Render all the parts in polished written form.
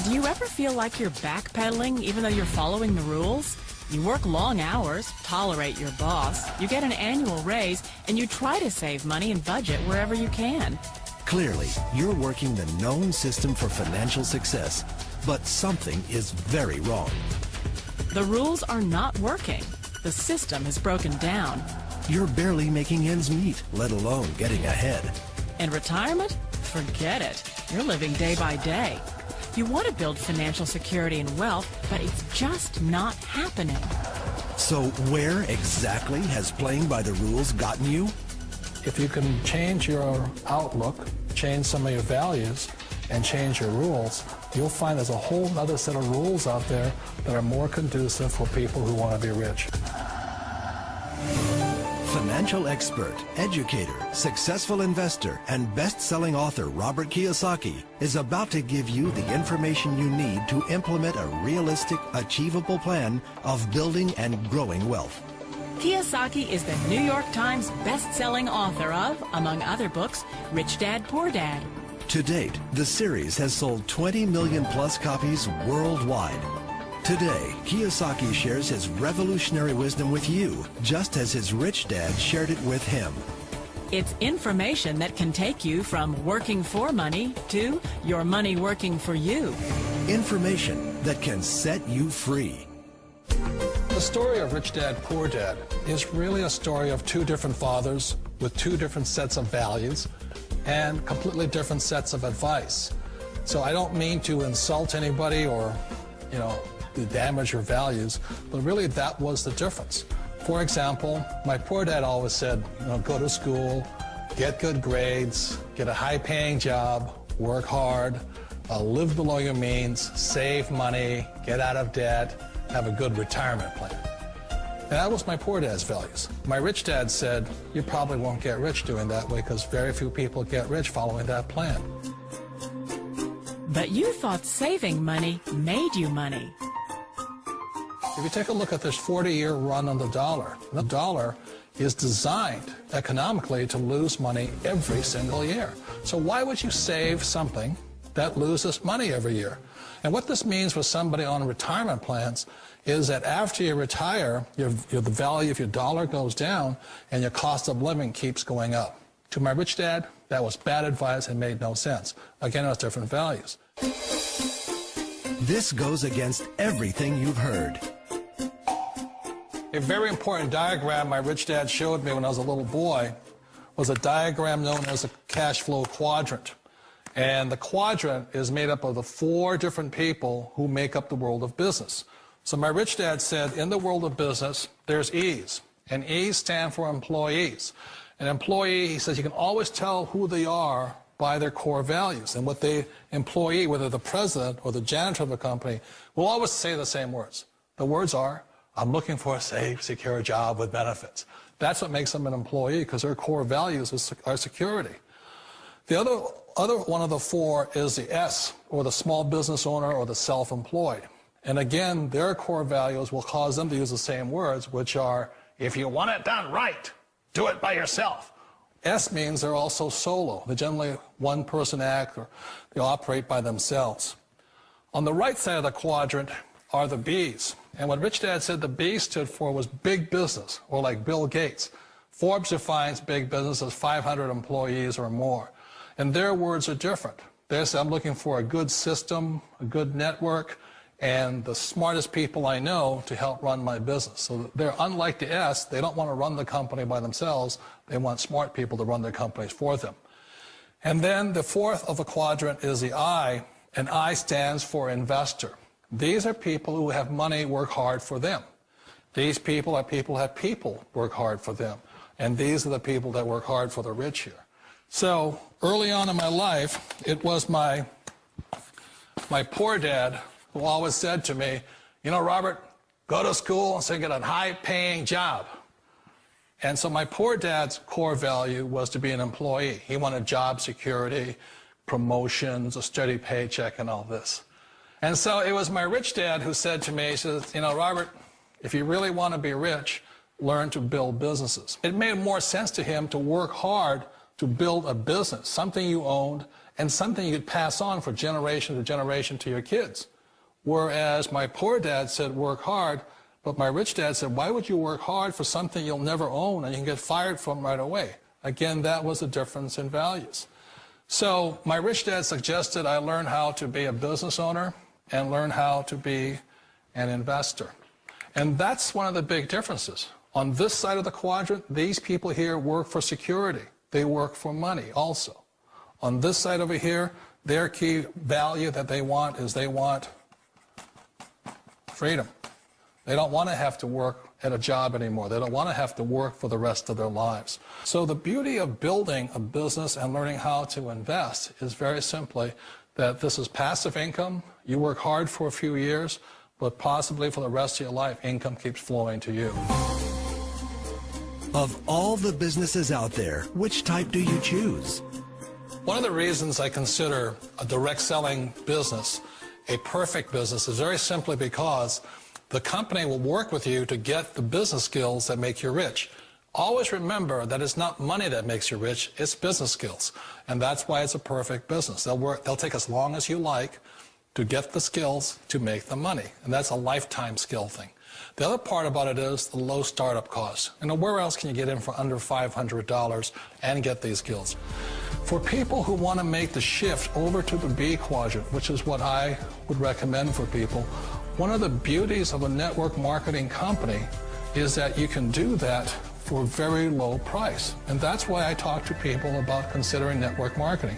Do you ever feel like you're backpedaling even though you're following the rules? You work long hours, tolerate your boss, you get an annual raise, and you try to save money and budget wherever you can. Clearly, you're working the known system for financial success, but something is very wrong. The rules are not working. The system is broken down. You're barely making ends meet, let alone getting ahead. And retirement? Forget it. You're living day by day. You want to build financial security and wealth, but it's just not happening. So where exactly has playing by the rules gotten you? If you can change your outlook, change some of your values, and change your rules, you'll find there's a whole other set of rules out there that are more conducive for people who want to be rich. Financial expert, educator, successful investor, and best-selling author Robert Kiyosaki is about to give you the information you need to implement a realistic, achievable plan of building and growing wealth. Kiyosaki is the New York Times best-selling author of, among other books, Rich Dad, Poor Dad. To date, the series has sold 20 million plus copies worldwide. Today, Kiyosaki shares his revolutionary wisdom with you, just as his rich dad shared it with him. It's information that can take you from working for money to your money working for you. Information that can set you free. The story of Rich Dad, Poor Dad is really a story of two different fathers with two different sets of values and completely different sets of advice. So I don't mean to insult anybody or, to damage your values, but really that was the difference. For example, my poor dad always said, go to school, get good grades, get a high-paying job, work hard, live below your means, save money, get out of debt, have a good retirement plan. And that was my poor dad's values. My rich dad said, you probably won't get rich doing that way because very few people get rich following that plan. But you thought saving money made you money. If you take a look at this 40-year run on the dollar is designed economically to lose money every single year. So why would you save something that loses money every year? And what this means for somebody on retirement plans is that after you retire, the value of your dollar goes down and your cost of living keeps going up. To my rich dad, that was bad advice and made no sense. Again, it was different values. This goes against everything you've heard. A very important diagram my rich dad showed me when I was a little boy was a diagram known as a cash flow quadrant. And the quadrant is made up of the four different people who make up the world of business. So my rich dad said, in the world of business, there's E's. And E's stand for employees. An employee, he says, you can always tell who they are by their core values. And what the employee, whether the president or the janitor of the company, will always say the same words. The words are, I'm looking for a safe, secure job with benefits. That's what makes them an employee, because their core values are security. The other one of the four is the S, or the small business owner or the self-employed. And again, their core values will cause them to use the same words, which are, if you want it done right, do it by yourself. S means they're also solo. They're generally one-person act, or they operate by themselves. On the right side of the quadrant are the B's. And what Rich Dad said the B stood for was big business, or like Bill Gates. Forbes defines big business as 500 employees or more. And their words are different. They say, I'm looking for a good system, a good network, and the smartest people I know to help run my business. So they're unlike the S. They don't want to run the company by themselves. They want smart people to run their companies for them. And then the fourth of the quadrant is the I, and I stands for investor. These are people who have money work hard for them. These people are people who have people work hard for them. And these are the people that work hard for the rich here. So early on in my life, it was my poor dad who always said to me, Robert, go to school and get a high-paying job. And so my poor dad's core value was to be an employee. He wanted job security, promotions, a steady paycheck, and all this. And so it was my rich dad who said to me, he says, Robert, if you really want to be rich, learn to build businesses. It made more sense to him to work hard to build a business, something you owned, and something you could pass on for generation to generation to your kids. Whereas my poor dad said, work hard, but my rich dad said, why would you work hard for something you'll never own and you can get fired from right away? Again, that was a difference in values. So my rich dad suggested I learn how to be a business owner and learn how to be an investor. And that's one of the big differences. On this side of the quadrant, these people here work for security. They work for money also. On this side over here, their key value that they want is they want freedom. They don't want to have to work at a job anymore. They don't want to have to work for the rest of their lives. So the beauty of building a business and learning how to invest is very simply that this is passive income. You work hard for a few years, but possibly for the rest of your life, income keeps flowing to you. Of all the businesses out there, which type do you choose? One of the reasons I consider a direct selling business a perfect business is very simply because the company will work with you to get the business skills that make you rich. Always remember that it's not money that makes you rich, it's business skills. And that's why it's a perfect business. They'll take as long as you like to get the skills to make the money. And that's a lifetime skill thing. The other part about it is the low startup cost. You know, where else can you get in for under $500 and get these skills? For people who want to make the shift over to the B quadrant, which is what I would recommend for people, one of the beauties of a network marketing company is that you can do that for a very low price. And that's why I talk to people about considering network marketing.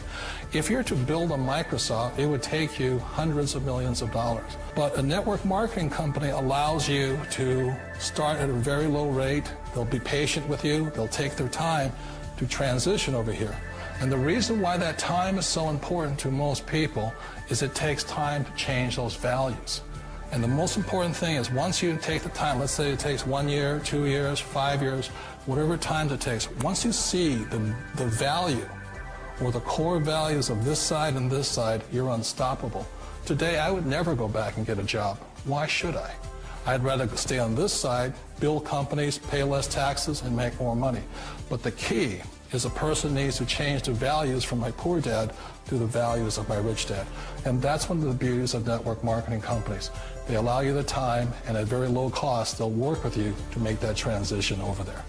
If you're to build a Microsoft, it would take you hundreds of millions of dollars. But a network marketing company allows you to start at a very low rate. They'll be patient with you. They'll take their time to transition over here. And the reason why that time is so important to most people is it takes time to change those values. And the most important thing is once you take the time, let's say it takes 1 year, 2 years, 5 years, whatever time it takes, once you see the value or the core values of this side and this side, you're unstoppable. Today, I would never go back and get a job. Why should I? I'd rather stay on this side, build companies, pay less taxes, and make more money. But the key is a person needs to change the values from my poor dad to the values of my rich dad. And that's one of the beauties of network marketing companies. They allow you the time, and at very low cost, they'll work with you to make that transition over there.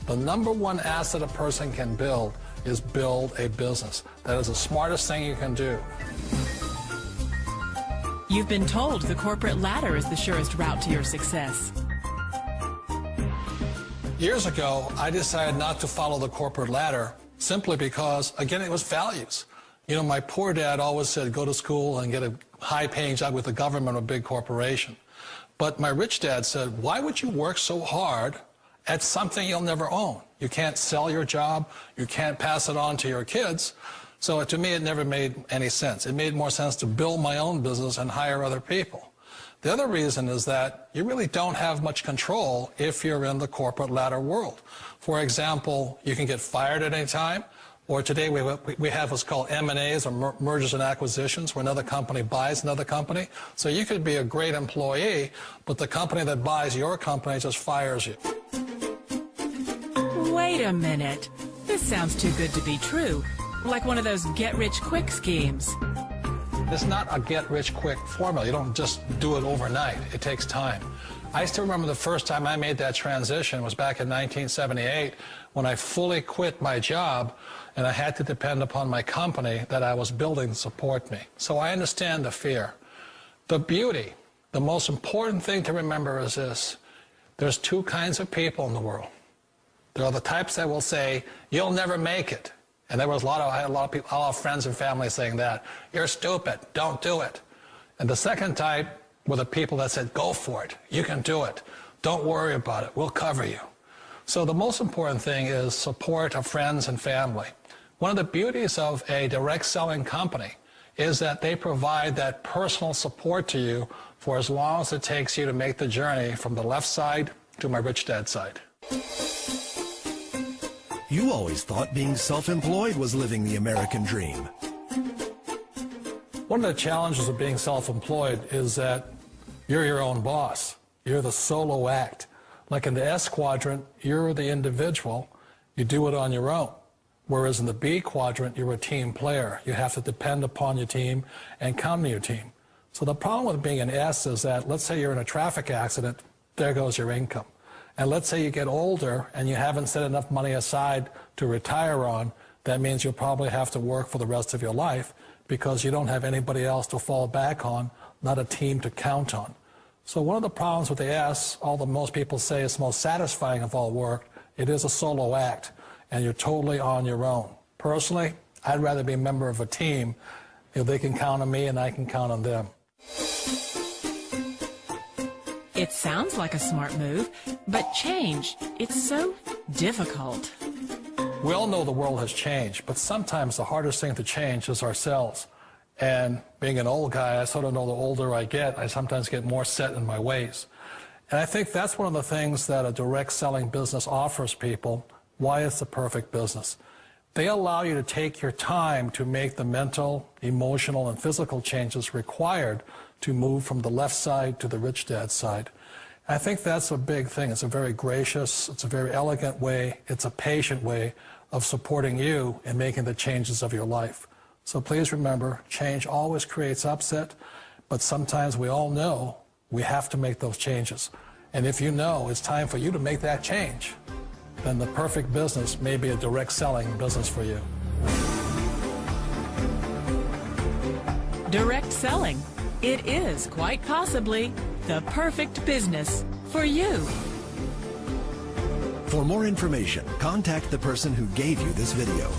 The number one asset a person can build is build a business. That is the smartest thing you can do. You've been told the corporate ladder is the surest route to your success. Years ago, I decided not to follow the corporate ladder simply because, again, it was values. You know, my poor dad always said, go to school and get a high-paying job with the government or a big corporation. But my rich dad said, why would you work so hard at something you'll never own? You can't sell your job. You can't pass it on to your kids. So to me, it never made any sense. It made more sense to build my own business and hire other people. The other reason is that you really don't have much control if you're in the corporate ladder world. For example, you can get fired at any time, or today we have what's called M&As, or mergers and acquisitions, where another company buys another company. So you could be a great employee, but the company that buys your company just fires you. Wait a minute. This sounds too good to be true. Like one of those get-rich-quick schemes. It's not a get-rich-quick formula. You don't just do it overnight. It takes time. I still remember the first time I made that transition was back in 1978 when I fully quit my job and I had to depend upon my company that I was building to support me. So I understand the fear. The beauty, the most important thing to remember is this. There's two kinds of people in the world. There are the types that will say, you'll never make it. And there was I had a lot of people, a lot of friends and family saying that. You're stupid. Don't do it. And the second type were the people that said, go for it. You can do it. Don't worry about it. We'll cover you. So the most important thing is support of friends and family. One of the beauties of a direct selling company is that they provide that personal support to you for as long as it takes you to make the journey from the left side to my rich dad side. You always thought being self-employed was living the American dream. One of the challenges of being self-employed is that you're your own boss. You're the solo act. Like in the S quadrant, you're the individual. You do it on your own. Whereas in the B quadrant, you're a team player. You have to depend upon your team and count on your team. So the problem with being an S is that, let's say you're in a traffic accident, there goes your income. And let's say you get older and you haven't set enough money aside to retire on, that means you'll probably have to work for the rest of your life because you don't have anybody else to fall back on, not a team to count on. So one of the problems with the S, although most people say it's most satisfying of all work, it is a solo act, and you're totally on your own. Personally, I'd rather be a member of a team. They can count on me and I can count on them. It sounds like a smart move, but change, it's so difficult. We all know the world has changed, but sometimes the hardest thing to change is ourselves. And being an old guy, I sort of know the older I get, I sometimes get more set in my ways. And I think that's one of the things that a direct selling business offers people, why it's the perfect business. They allow you to take your time to make the mental, emotional, and physical changes required to move from the left side to the rich dad side. I think that's a big thing. It's a very gracious, it's a very elegant way, it's a patient way of supporting you in making the changes of your life. So please remember, change always creates upset, but sometimes we all know we have to make those changes. And if you know it's time for you to make that change, then the perfect business may be a direct selling business for you. Direct selling. It is quite possibly the perfect business for you. For more information, contact the person who gave you this video.